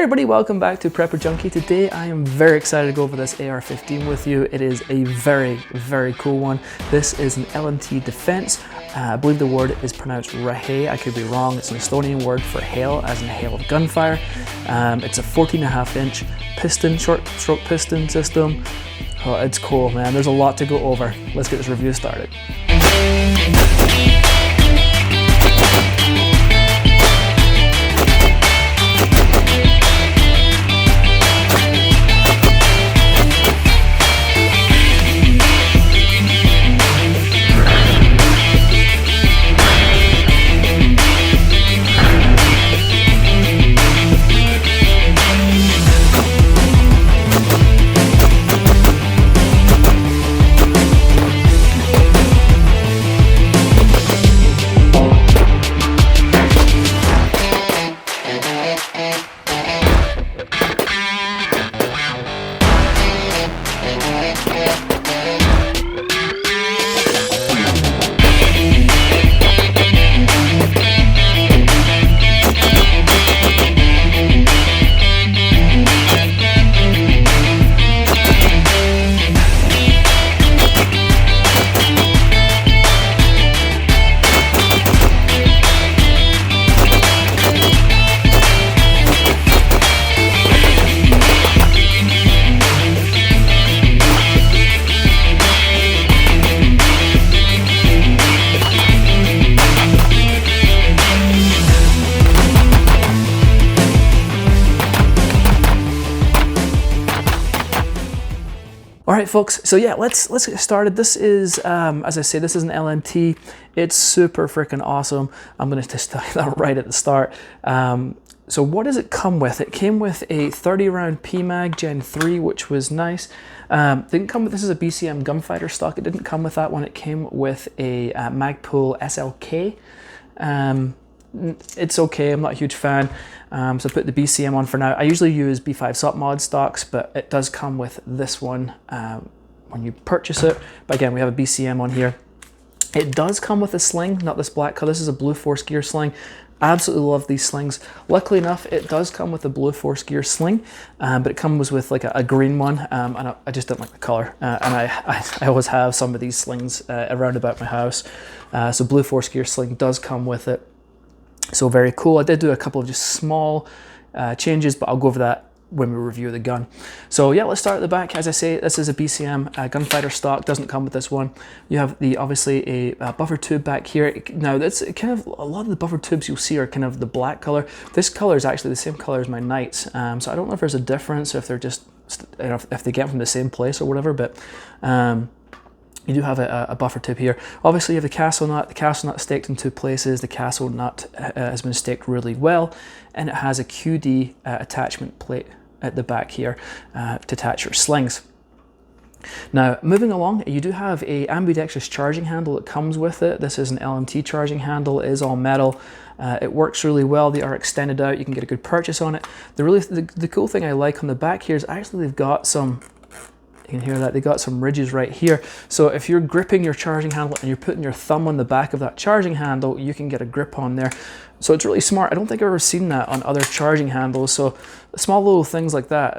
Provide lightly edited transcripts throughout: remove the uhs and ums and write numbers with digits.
everybody, welcome back to Prepper Junkie. Today I am very excited to go over this AR-15 with you. It is a very, very cool one. This is an LMT defense. I believe the word is pronounced RAHE. I could be wrong. It's an Estonian word for hail, as in hail of gunfire. It's a 14.5-inch piston, short stroke piston system. Oh, it's cool, man. There's a lot to go over. Let's get this review started. All right, folks, so yeah, let's get started. This is, as I say, this is an LMT. It's super freaking awesome. I'm gonna just tell you that right at the start. So what does it come with? It came with a 30-round PMag Gen 3, which was nice. Didn't come with, this is a BCM gunfighter stock. It didn't come with that one. It came with a Magpul SLK. It's okay, I'm not a huge fan, so I put the BCM on for now. I usually use B5 SOPMOD stocks, but it does come with this one when you purchase it. But again, we have a BCM on here. It does come with a sling, not this black color. This is a blue force gear sling. Absolutely love these slings. Luckily enough, it does come with a blue force gear sling, but it comes with like a green one, and I just don't like the color. And I always have some of these slings around about my house. So blue force gear sling does come with it. So very cool. I did do a couple of just small changes, but I'll go over that when we review the gun. So yeah, let's start at the back. As I say, this is a BCM gunfighter stock. Doesn't come with this one. You have the obviously a buffer tube back here. Now that's kind of, a lot of the buffer tubes you'll see are kind of the black color. This color is actually the same color as my Knights. So I don't know if there's a difference, or if they're just, you know, if they get from the same place or whatever, but you do have a buffer tube here. Obviously you have the castle nut. The castle nut staked in two places. The castle nut has been staked really well, and it has a QD attachment plate at the back here to attach your slings. Now, moving along, you do have a ambidextrous charging handle that comes with it. This is an LMT charging handle. It is all metal. It works really well. They are extended out. You can get a good purchase on it. The cool thing I like on the back here is actually they've got some, you can hear that, they got some ridges right here. So if you're gripping your charging handle and you're putting your thumb on the back of that charging handle, you can get a grip on there. So it's really smart. I don't think I've ever seen that on other charging handles. So small little things like that,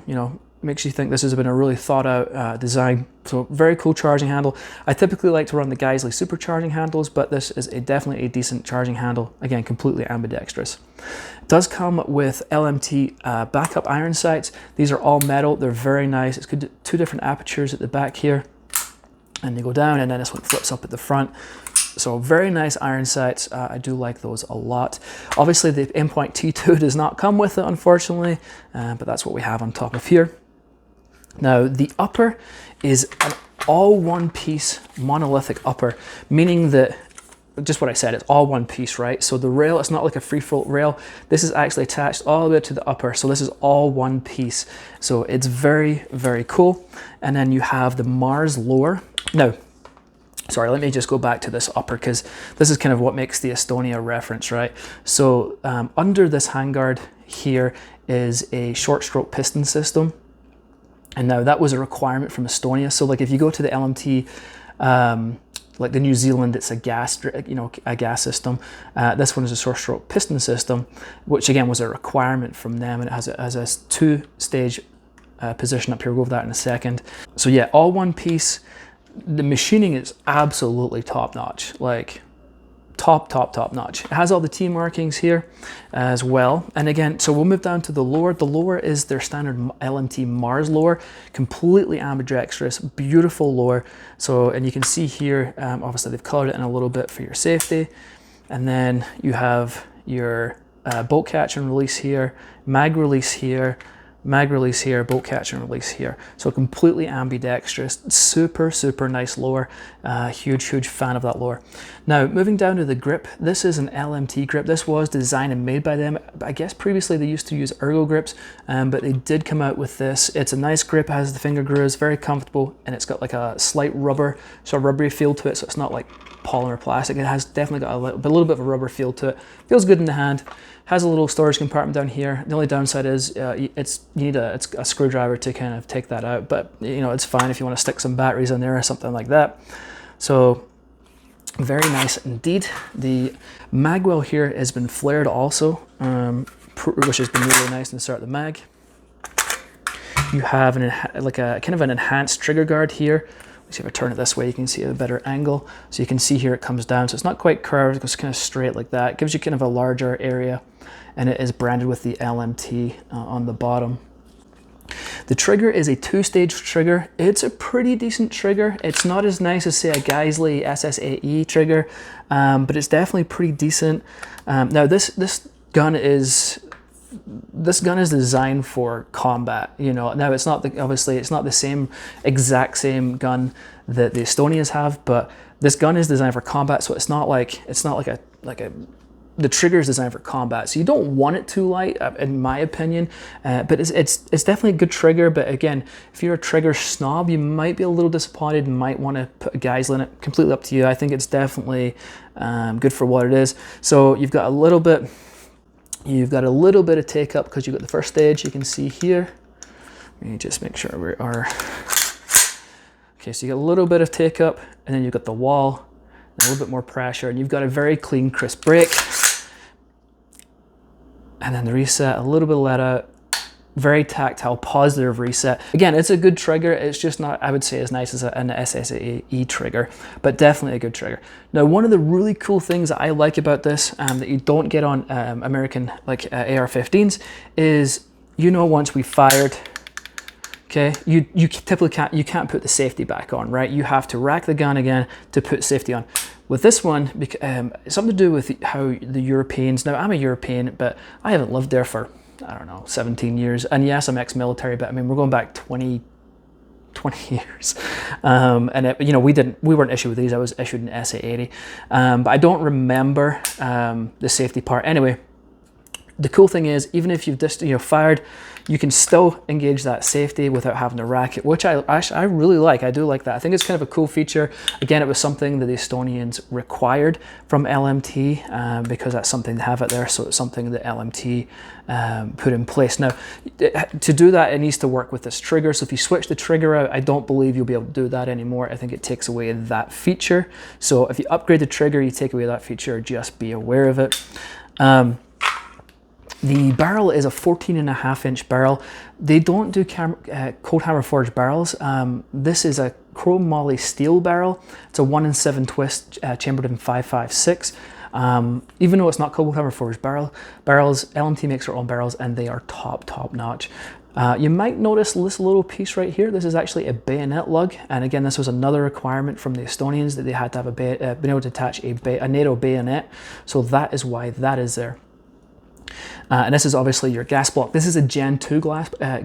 you know, makes you think this has been a really thought out design. So very cool charging handle. I typically like to run the Geisley supercharging handles, but this is definitely a decent charging handle. Again, completely ambidextrous. It does come with LMT backup iron sights. These are all metal. They're very nice. It's good. Two different apertures at the back here, and they go down, and then this one flips up at the front. So very nice iron sights. I do like those a lot. Obviously the Aimpoint T2 does not come with it, unfortunately, but that's what we have on top of here. Now the upper is an all one piece monolithic upper, meaning that, just what I said, it's all one piece, right? So the rail, it's not like a free float rail. This is actually attached all the way to the upper. So this is all one piece. So it's very, very cool. And then you have the Mars lower. Now, sorry, let me just go back to this upper, because this is kind of what makes the Estonia reference, right? So under this handguard here is a short stroke piston system. And now that was a requirement from Estonia. So like if you go to the LMT like the New Zealand, it's a gas, a gas system. This one is a four-stroke piston system, which again was a requirement from them, and it has a two-stage position up here. We'll go over that in a second. So yeah, all one piece. The machining is absolutely top notch, like top notch. It has all the T markings here as well. And again, so we'll move down to the lower. The lower is their standard LMT Mars lower, completely ambidextrous, beautiful lower. So, and you can see here, obviously they've colored it in a little bit for your safety. And then you have your bolt catch and release here, mag release here, bolt catch and release here. So completely ambidextrous, super nice lower. Huge fan of that lower. Now moving down to the grip, this is an LMT grip. This was designed and made by them. I guess previously they used to use ergo grips, but they did come out with this. It's a nice grip, it has the finger grooves, very comfortable, and it's got like a slight rubbery feel to it, so it's not like polymer plastic. It has definitely got a little bit of a rubber feel to it. Feels good in the hand. Has a little storage compartment down here. The only downside is you need a screwdriver to kind of take that out, but it's fine if you want to stick some batteries in there or something like that. So very nice indeed. The magwell here has been flared also, which has been really nice to start the mag. You have like a kind of an enhanced trigger guard here. So if I turn it this way, you can see a better angle. So you can see here it comes down. So it's not quite curved, it goes kind of straight like that. It gives you kind of a larger area, and it is branded with the LMT on the bottom. The trigger is a two-stage trigger. It's a pretty decent trigger. It's not as nice as say a Geisley SSAE trigger, but it's definitely pretty decent. Now this gun is designed for combat. Now it's not obviously it's not the exact same gun that the Estonians have, but this gun is designed for combat, so it's not like the trigger is designed for combat, so you don't want it too light, in my opinion. But it's definitely a good trigger. But again, if you're a trigger snob, you might be a little disappointed and might want to put a Geisley in it. Completely up to you. I think it's definitely good for what it is. So you've got a little bit of take up because you've got the first stage. You can see here. Let me just make sure we are. Okay, so you got a little bit of take up, and then you've got the wall, and a little bit more pressure, and you've got a very clean, crisp brake. And then the reset, a little bit of let out, very tactile, positive reset. Again, it's a good trigger. It's just not, I would say, as nice as an SSAE trigger, but definitely a good trigger. Now, one of the really cool things that I like about this that you don't get on American AR-15s is, once we fired, okay, you typically can't put the safety back on, right? You have to rack the gun again to put safety on. With this one, it's something to do with how the Europeans, now I'm a European, but I haven't lived there for, I don't know, 17 years. And yes, I'm ex-military, but I mean, we're going back 20 years. And we weren't issued with these. I was issued an SA-80. But I don't remember the safety part. Anyway, the cool thing is, even if you've just fired, you can still engage that safety without having to rack it, which I really like. I do like that. I think it's kind of a cool feature. Again, it was something that the Estonians required from LMT because that's something to have it there. So it's something that LMT put in place. Now, to do that, it needs to work with this trigger. So if you switch the trigger out, I don't believe you'll be able to do that anymore. I think it takes away that feature. So if you upgrade the trigger, you take away that feature. Just be aware of it. The barrel is a 14.5-inch barrel. They don't do cold hammer forged barrels. This is a chrome moly steel barrel. It's a 1-in-7 twist chambered in 5.56. Even though it's not cold hammer forged barrels, LMT makes their own barrels, and they are top notch. You might notice this little piece right here. This is actually a bayonet lug, and again, this was another requirement from the Estonians that they had to have been able to attach a NATO bayonet. So that is why that is there. And this is obviously your gas block. This is a Gen 2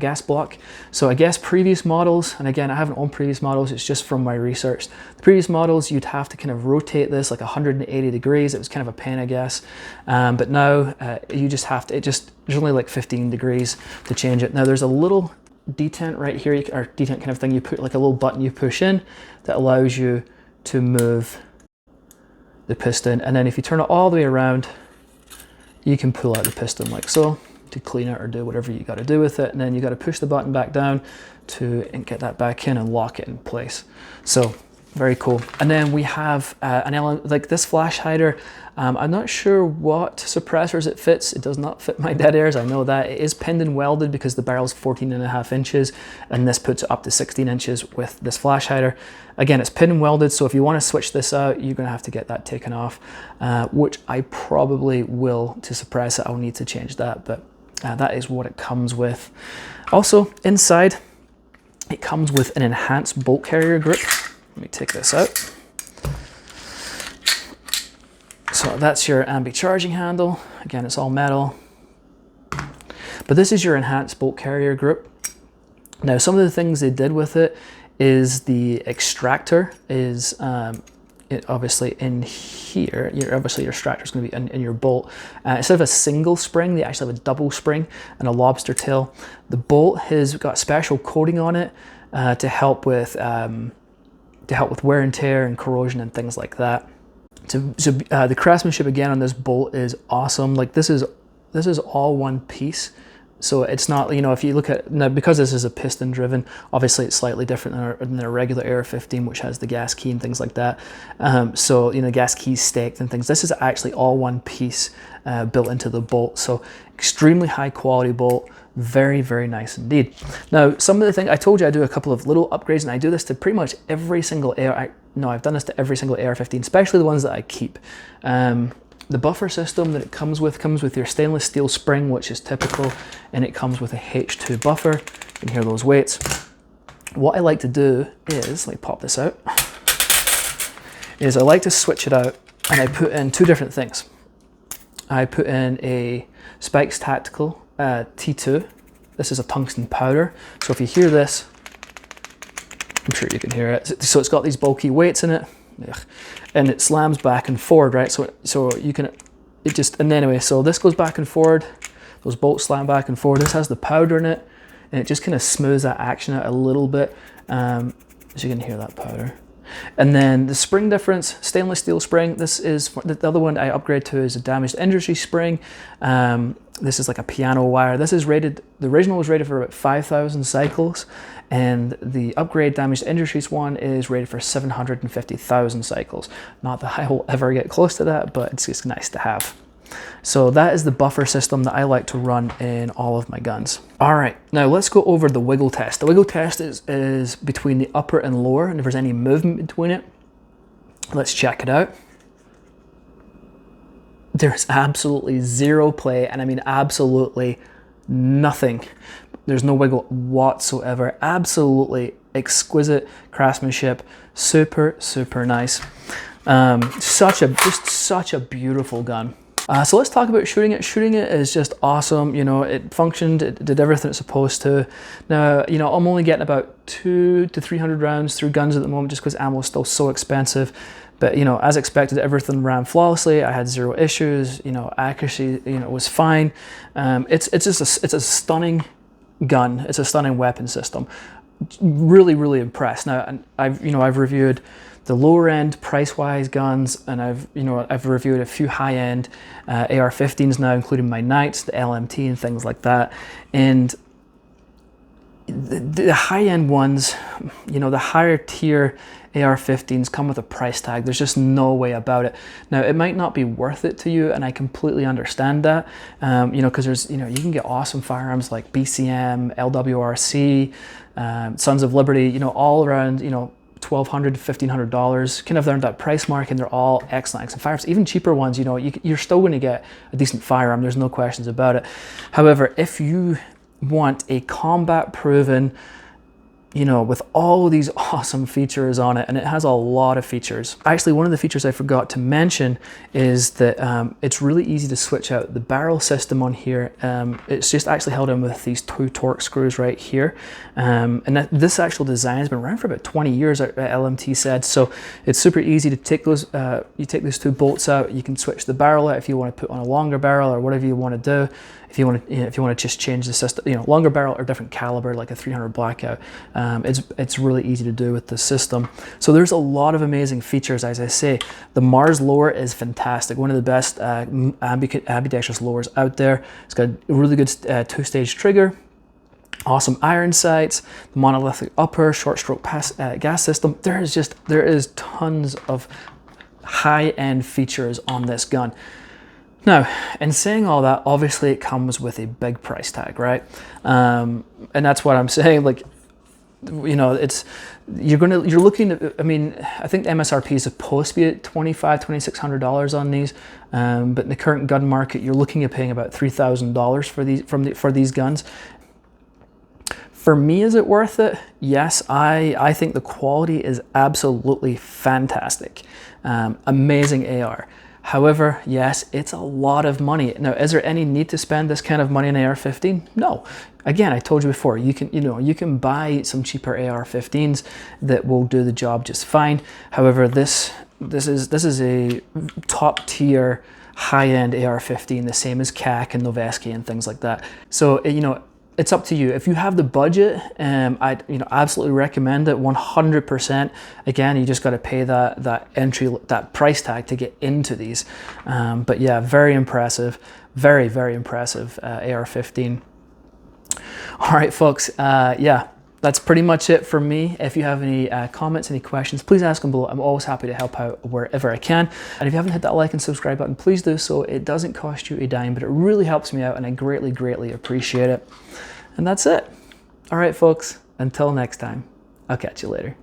gas block. So I guess previous models, and again, I haven't owned previous models, it's just from my research. The previous models, you'd have to kind of rotate this like 180 degrees. It was kind of a pain, I guess. But now you just have to, there's only like 15 degrees to change it. Now there's a little detent right here, or detent kind of thing. You put like a little button you push in that allows you to move the piston. And then if you turn it all the way around, you can pull out the piston like so to clean it or do whatever you got to do with it. And then you got to push the button back down to get that back in and lock it in place. So Very cool. And then we have like this flash hider. I'm not sure what suppressors it fits. It does not fit my dead airs. I know that. It is pinned and welded because the barrel's 14.5 inches, and this puts it up to 16 inches with this flash hider. Again, it's pinned and welded, so if you want to switch this out, you're going to have to get that taken off, which I probably will. To suppress it, I'll need to change that, but that is what it comes with. Also, inside, it comes with an enhanced bolt carrier grip. Let me take this out. So that's your ambi charging handle. Again, it's all metal. But this is your enhanced bolt carrier grip. Now, some of the things they did with it is the extractor is obviously in here. Obviously your extractor is going to be in your bolt. Instead of a single spring, they actually have a double spring and a lobster tail. The bolt has got special coating on it to help with wear and tear and corrosion and things like that. So the craftsmanship again on this bolt is awesome. Like this is all one piece. So it's not, you know, if you look at, now because this is a piston driven, obviously it's slightly different than a regular AR-15, which has the gas key and things like that. So, you know, gas keys staked and things. This is actually all one piece built into the bolt. So extremely high quality bolt. Very, very nice indeed. Now, some of the things, I told you I do a couple of little upgrades, and I do this to pretty much every single I've done this to every single AR-15, especially the ones that I keep. The buffer system that it comes with your stainless steel spring, which is typical, and it comes with a H2 buffer. You can hear those weights. What I like to do is, let me pop this out, is I like to switch it out, and I put in two different things. I put in a Spikes Tactical T2. This is a tungsten powder. So if you hear this, I'm sure you can hear it. So it's got these bulky weights in it. Ugh. And it slams back and forward, right? So you can, it just, and anyway, so this goes back and forward, those bolts slam back and forward. This has the powder in it, and it just kind of smooths that action out a little bit. So you can hear that powder. And then the spring difference, stainless steel spring. This is, the other one I upgrade to is a damaged industry spring. This is like a piano wire. This is rated, the original was rated for about 5,000 cycles, and the upgrade damaged industries one is rated for 750,000 cycles. Not that I will ever get close to that, but it's just nice to have. So that is the buffer system that I like to run in all of my guns. All right, now let's go over the wiggle test. The wiggle test is between the upper and lower, and if there's any movement between it, let's check it out. There's absolutely zero play, and I mean absolutely nothing. There's no wiggle whatsoever. Absolutely exquisite craftsmanship. Super, super nice. Just such a beautiful gun. So let's talk about shooting it. Shooting it is just awesome. You know, it functioned, it did everything it's supposed to. Now, you know, I'm only getting about 200 to 300 rounds through guns at the moment just because ammo is still so expensive. But, you know, as expected, everything ran flawlessly. I had zero issues. You know, accuracy, you know, was fine. It's a stunning gun. It's a stunning weapon system. Really, really impressed. Now, and I've reviewed the lower end price-wise guns, and I've reviewed a few high-end AR-15s now, including my Knights, the LMT, and things like that. And the high-end ones, you know, the higher tier AR-15s come with a price tag. There's just no way about it. Now, it might not be worth it to you, and I completely understand that. You know, because there's, you know, you can get awesome firearms like BCM, LWRC, Sons of Liberty, you know, all around, you know, $1,200 to $1,500, kind of around that price mark, and they're all excellent firearms. Even cheaper ones, you know, you're still going to get a decent firearm. There's no questions about it. However, if you want a combat proven, you know, with all these awesome features on it, and it has a lot of features. Actually, one of the features I forgot to mention is that it's really easy to switch out the barrel system on here. It's just actually held in with these two torque screws right here. And this actual design has been around for about 20 years, LMT said. So it's super easy to take those, you take those two bolts out, you can switch the barrel out if you want to put on a longer barrel or whatever you want to do. If you want to just change the system, you know, longer barrel or different caliber, like a 300 Blackout, it's really easy to do with the system. So there's a lot of amazing features. As I say, the Mars lower is fantastic. One of the best ambidextrous lowers out there. It's got a really good two-stage trigger. Awesome iron sights, the monolithic upper, short stroke gas system. There is tons of high-end features on this gun. Now, in saying all that, obviously it comes with a big price tag, right? And that's what I'm saying. Like, you know, you're looking at, I mean, I think the MSRP is supposed to be at $2,600 on these, but in the current gun market, you're looking at paying about $3,000 for these guns. For me, is it worth it? Yes, I think the quality is absolutely fantastic. Amazing AR. However, yes, it's a lot of money. Now, is there any need to spend this kind of money on AR-15? No. Again, I told you before, you can buy some cheaper AR-15s that will do the job just fine. However, this is a top tier high-end AR-15, the same as CAC and Noveski and things like that. So, you know, it's up to you. If you have the budget, I'd absolutely recommend it 100%. Again, you just got to pay that price tag to get into these. But yeah, very impressive, very, very impressive AR-15. All right, folks. Yeah, that's pretty much it for me. If you have any comments, any questions, please ask them below. I'm always happy to help out wherever I can. And if you haven't hit that like and subscribe button, please do so. It doesn't cost you a dime, but it really helps me out, and I greatly, greatly appreciate it. And that's it. All right, folks, until next time, I'll catch you later.